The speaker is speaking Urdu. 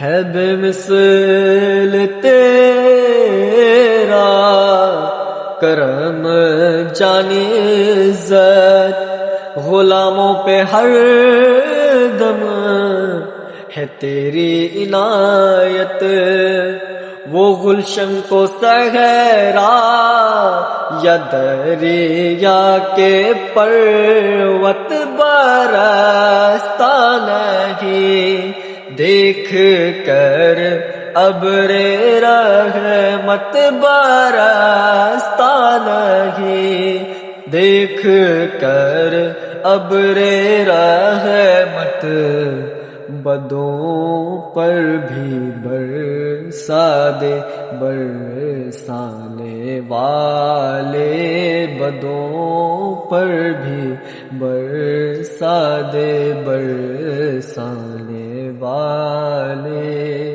ہے بے مثل تیرا کرم جانی عزت، غلاموں پہ ہر دم ہے تیری عنایت، وہ گلشن کو صحرا یا دریا کے پروت برستا نہیں، دیکھ کر ابر رحمت برستا نہیں، دیکھ کر ابر رحمت بدوں پر بھی برسا دے، برسانے والے بدوں پر بھی برسا دے، برسانے والے